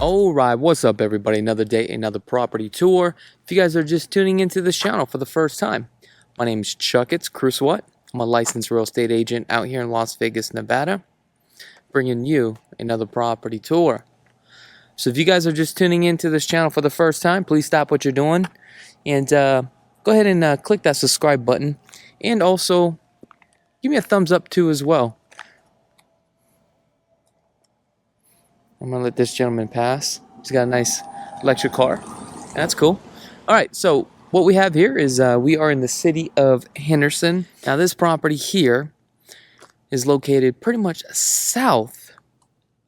Alright, what's up everybody? Another day, another property tour. If you guys are just tuning into this channel for the first time, my name is Chakits, Krulsawat. I'm a licensed real estate agent out here in Las Vegas, Nevada, bringing you another property tour. So if you guys are just tuning into this channel for the first time, please stop what you're doing and go ahead and click that subscribe button, and also give me a thumbs up too as well. I'm going to let this gentleman pass. He's got a nice electric car. That's cool. All right, so what we have here is we are in the city of Henderson. Now, this property here is located pretty much south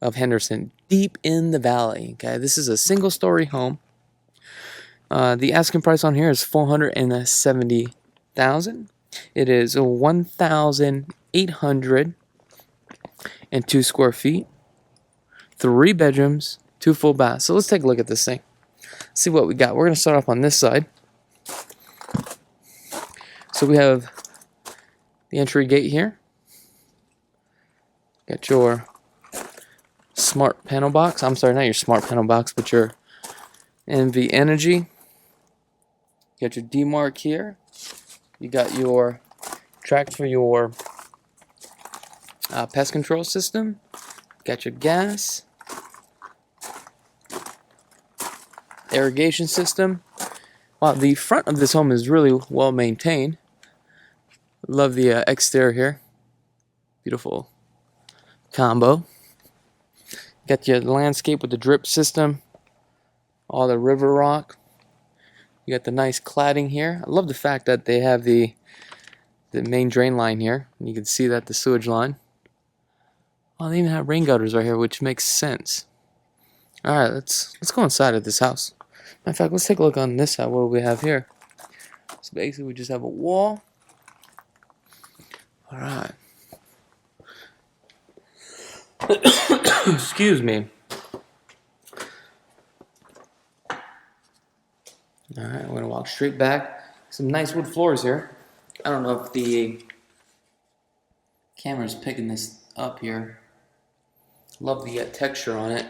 of Henderson, deep in the valley. Okay, this is a single-story home. The asking price on here is $470,000. It is 1,802 square feet. 3 bedrooms, 2 full baths. So let's take a look at this thing. See what we got. We're going to start off on this side. So we have the entry gate here. Got your smart panel box. I'm sorry, not your smart panel box, but your NV Energy. You got your D-Mark here. You got your track for your pest control system. Got your gas. Irrigation system. Wow, the front of this home is really well maintained. Love the exterior here. Beautiful combo. Got your landscape with the drip system. All the river rock. You got the nice cladding here. I love the fact that they have the main drain line here. You can see that the sewage line. Oh, they even have rain gutters right here, which makes sense. All right, let's go inside of this house. Matter of fact, let's take a look on this side. What do we have here? So basically, we just have a wall. All right. Excuse me. All right, we're gonna walk straight back. Some nice wood floors here. I don't know if the camera's picking this up here. Love the texture on it.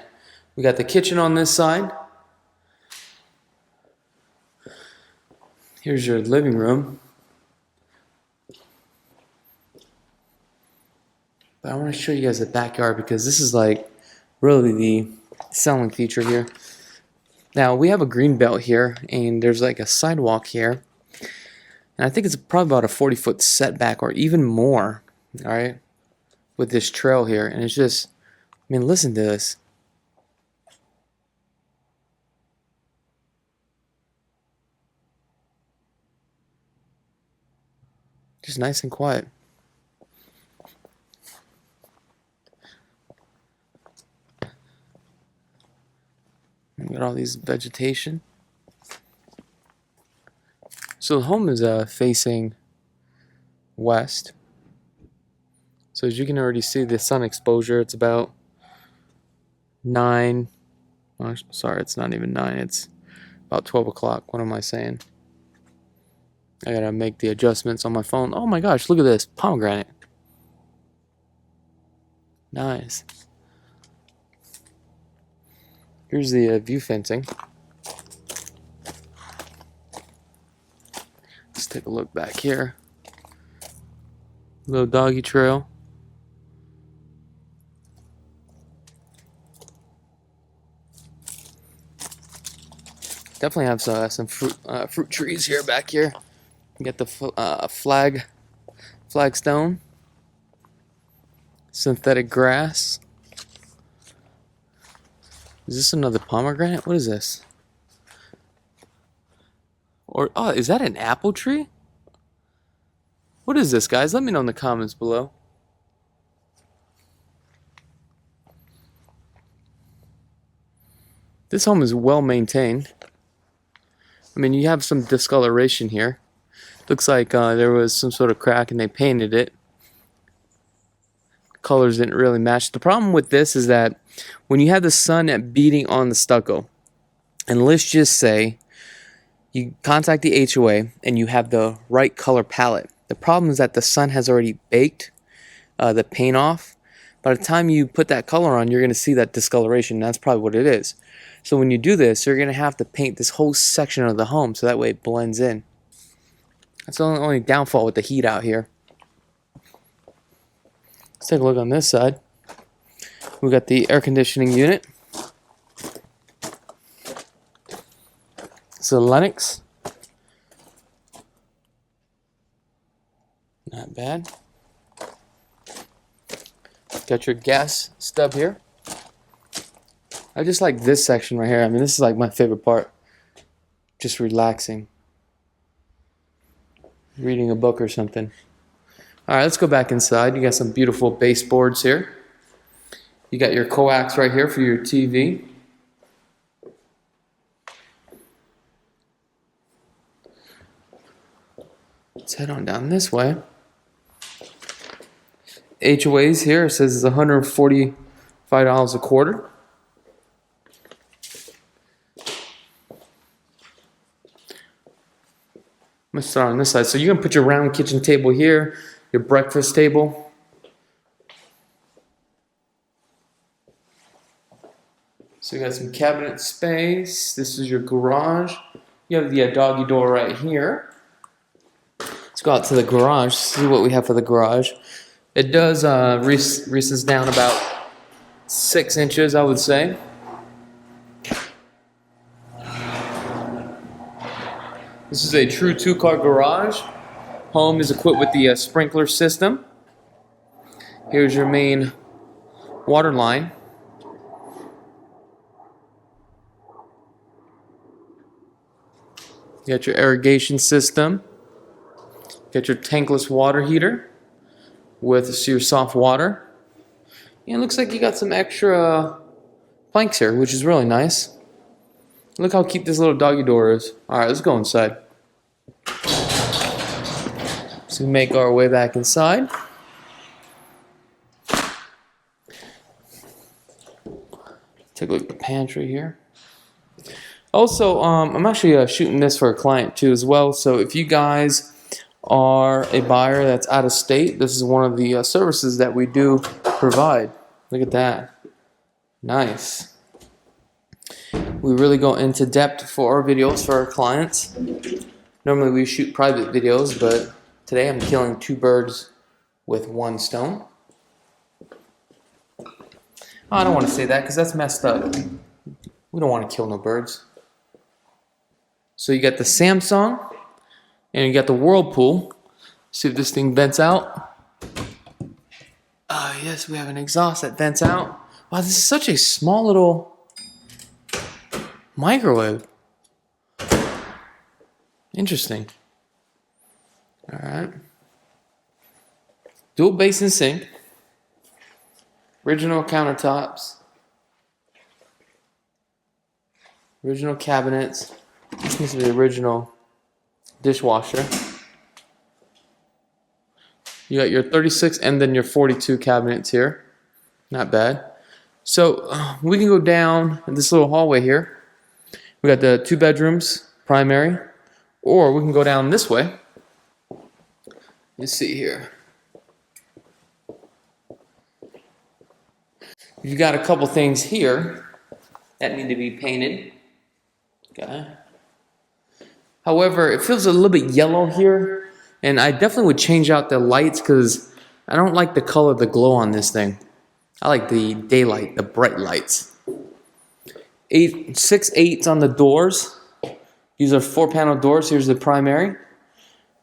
We got the kitchen on this side. Here's your living room. But I want to show you guys the backyard because this is like really the selling feature here. Now we have a green belt here and there's like a sidewalk here. And I think it's probably about a 40-foot setback or even more. All right. With this trail here. And it's just, I mean, listen to this. Just nice and quiet. We got all these vegetation. So the home is facing west. So as you can already see, the sun exposure, it's about 9. Oh, sorry, it's not even 9. It's about 12 o'clock. What am I saying? I gotta make the adjustments on my phone. Oh my gosh, look at this. Pomegranate. Nice. Here's the view fencing. Let's take a look back here. Little doggy trail. Definitely have some fruit trees here back here. You got the flagstone, synthetic grass. Is this another pomegranate? What is this? Or oh, is that an apple tree? What is this, guys? Let me know in the comments below. This home is well maintained. I mean, you have some discoloration here. Looks like there was some sort of crack and they painted it. Colors didn't really match. The problem with this is that when you have the sun beating on the stucco, and let's just say you contact the HOA and you have the right color palette. The problem is that the sun has already baked the paint off. by the time you put that color on, you're going to see that discoloration. That's probably what it is. So when you do this, you're going to have to paint this whole section of the home so that way it blends in. That's the only downfall with the heat out here. Let's take a look on this side. We got the air conditioning unit. It's a Lennox. Not bad. Got your gas stub here. I just like this section right here. I mean, this is like my favorite part. Just relaxing. Reading a book or something. Alright, let's go back inside. You got some beautiful baseboards here. You got your coax right here for your TV. Let's head on down this way. HOAs here, it says it's $145 a quarter. I'm going to start on this side. So you're going to put your round kitchen table here, your breakfast table. So you got some cabinet space. This is your garage. You have the doggy door right here. Let's go out to the garage, see what we have for the garage. It does recess down about 6 inches, I would say. This is a true 2-car garage. Home is equipped with the sprinkler system. Here's your main water line. You got your irrigation system. You got your tankless water heater with your soft water. And it looks like you got some extra planks here, which is really nice. Look how cute this little doggy door is. Alright, let's go inside. So we make our way back inside. Take a look at the pantry here. Also, I'm actually shooting this for a client too as well. So if you guys are a buyer that's out of state, this is one of the services that we do provide. Look at that. Nice. We really go into depth for our videos for our clients. Normally we shoot private videos, but today I'm killing 2 birds with 1 stone. Oh, I don't want to say that because that's messed up. We don't want to kill no birds. So you got the Samsung and you got the Whirlpool. See if this thing vents out. Yes, we have an exhaust that vents out. Wow, this is such a small little microwave. Interesting. Alright. Dual basin sink. Original countertops. Original cabinets. This is the original dishwasher. You got your 36 and then your 42 cabinets here. Not bad. So we can go down this little hallway here. We got the 2 bedrooms, primary. Or we can go down this way. Let's see here. You got a couple things here that need to be painted. Okay. However, it feels a little bit yellow here, and I definitely would change out the lights because I don't like the color of the glow on this thing. I like the daylight, the bright lights. 6 8s on the doors. These are 4-panel doors. Here's the primary.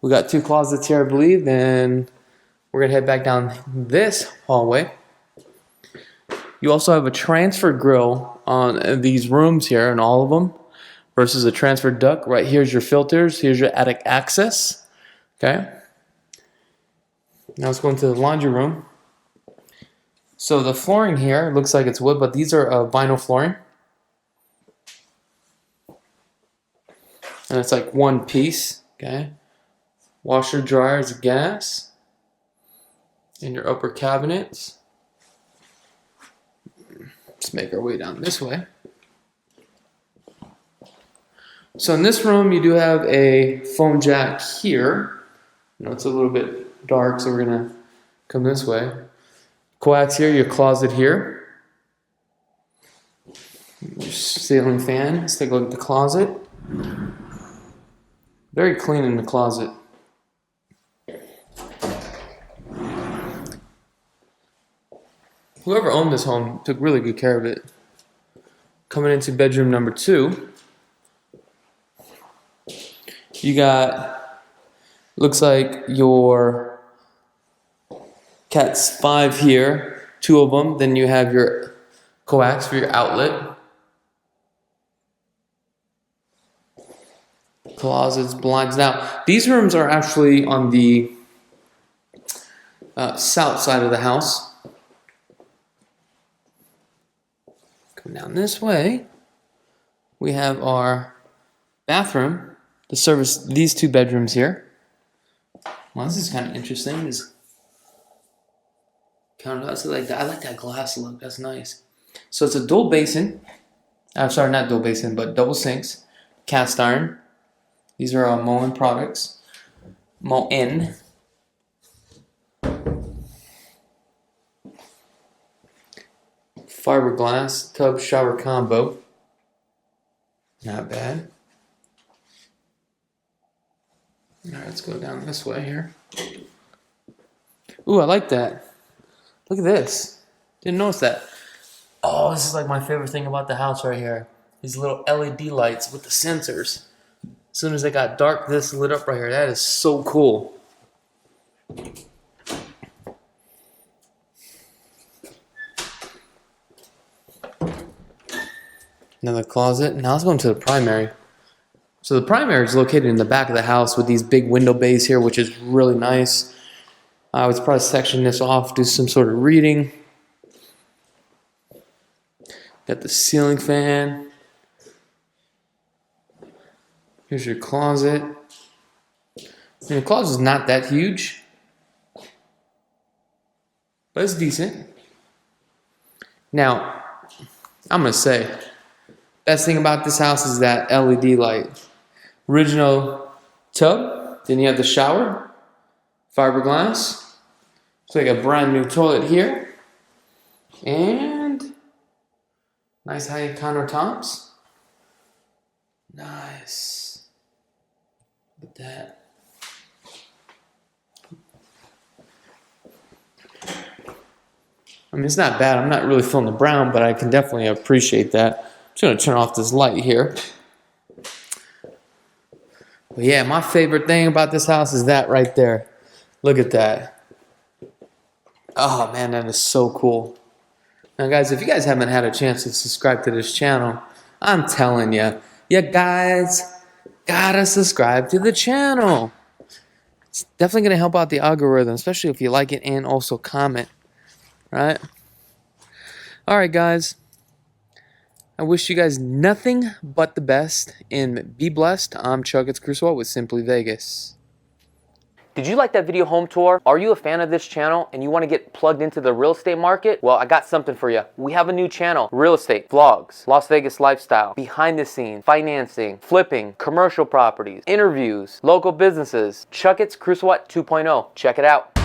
We got 2 closets here, I believe, and we're gonna head back down this hallway. You also have a transfer grill on these rooms here, and all of them. Versus a transfer duct. Right here's your filters. Here's your attic access. Okay. Now let's go into the laundry room. So the flooring here looks like it's wood, but these are vinyl flooring. And it's like 1 piece. Okay. Washer, dryer is gas. In your upper cabinets. Let's make our way down this way. So in this room, you do have a phone jack here. I know it's a little bit dark, so we're going to come this way. Coax here, your closet here. Your ceiling fan. Let's take a look at the closet. Very clean in the closet. Whoever owned this home took really good care of it. Coming into bedroom number 2, you got, looks like your Cat's 5 here, 2 of them. Then you have your coax for your outlet. Closets, blinds. Now, these rooms are actually on the south side of the house. Come down this way, we have our bathroom to service these 2 bedrooms here. Well, this is kind of interesting. This countertops, I like that glass look. That's nice. So it's a dual basin. I'm sorry, not dual basin, but double sinks, cast iron. These are our Moen products. Moen. Fiberglass tub shower combo. Not bad. Alright, let's go down this way here. Ooh, I like that. Look at this. Didn't notice that. Oh, this is like my favorite thing about the house right here. These little LED lights with the sensors. As soon as they got dark, this lit up right here. That is so cool. Another closet. Now let's go into the primary. So the primary is located in the back of the house with these big window bays here, which is really nice. I would probably section this off, do some sort of reading. Got the ceiling fan. Here's your closet. And the closet is not that huge, but it's decent. Now, I'm going to say, best thing about this house is that LED light. Original tub, then you have the shower, fiberglass. It's like a brand new toilet here. And nice high countertops. Nice. Look at that. I mean, it's not bad. I'm not really feeling the brown, but I can definitely appreciate that. I'm just going to turn off this light here. But yeah, my favorite thing about this house is that right there. Look at that. Oh man, that is so cool. Now guys, if you guys haven't had a chance to subscribe to this channel, I'm telling you, you guys gotta subscribe to the channel. It's definitely going to help out the algorithm, especially if you like it and also comment. Right? Alright guys, I wish you guys nothing but the best and be blessed. I'm Chakits Krulsawat with Simply Vegas. Did you like that video home tour? Are you a fan of this channel and you want to get plugged into the real estate market? Well, I got something for you. We have a new channel, real estate, vlogs, Las Vegas lifestyle, behind the scenes, financing, flipping, commercial properties, interviews, local businesses, Chakits Krulsawat 2.0. Check it out.